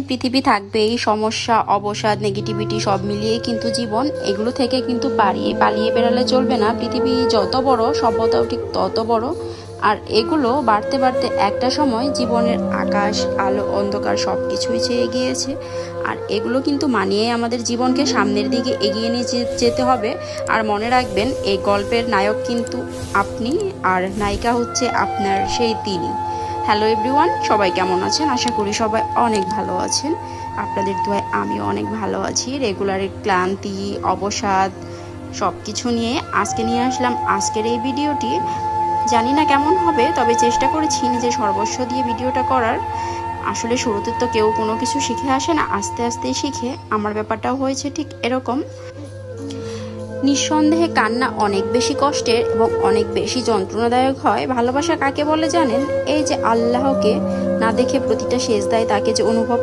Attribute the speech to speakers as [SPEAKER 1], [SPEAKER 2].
[SPEAKER 1] পৃথিবী থাকবেই, সমস্যা, অবসাদ, নেগেটিভিটি সব মিলিয়ে কিন্তু জীবন। এগুলো থেকে কিন্তু পালিয়ে বেড়ালে চলবে না। পৃথিবী যত বড়, সভ্যতাও ঠিক তত বড়। আর এগুলো বাড়তে বাড়তে একটা সময় জীবনের আকাশ, আলো, অন্ধকার সব কিছুই ছেয়ে গিয়েছে। আর এগুলো কিন্তু মানিয়ে আমাদের জীবনকে সামনের দিকে এগিয়ে নিয়ে যেতে হবে। আর মনে রাখবেন, এই গল্পের নায়ক কিন্তু আপনি, আর নায়িকা হচ্ছে আপনার সেই তিনি। হ্যালো এভরিওয়ান, সবাই কেমন আছেন? আশা করি সবাই অনেক ভালো আছেন। আপনাদের দোয়ায় আমিও অনেক ভালো আছি। রেগুলারের ক্লান্তি, অবসাদ সব কিছু নিয়ে আজকে নিয়ে আসলাম আজকের এই ভিডিওটি। জানি না কেমন হবে, তবে চেষ্টা করেছি নিজের সর্বস্ব দিয়ে ভিডিওটা করার। আসলে শুরুতে তো কেউ কোনো কিছু শিখে আসে না, আস্তে আস্তেই শিখে। আমার ব্যাপারটাও হয়েছে ঠিক এরকম। নিঃসন্দেহে কান্না অনেক বেশি কষ্টের এবং অনেক বেশি যন্ত্রণাদায়ক হয়। ভালোবাসা কাকে বলে জানেন? এই যে আল্লাহকে না দেখে প্রতিটা সেজদায় তাকে যে অনুভব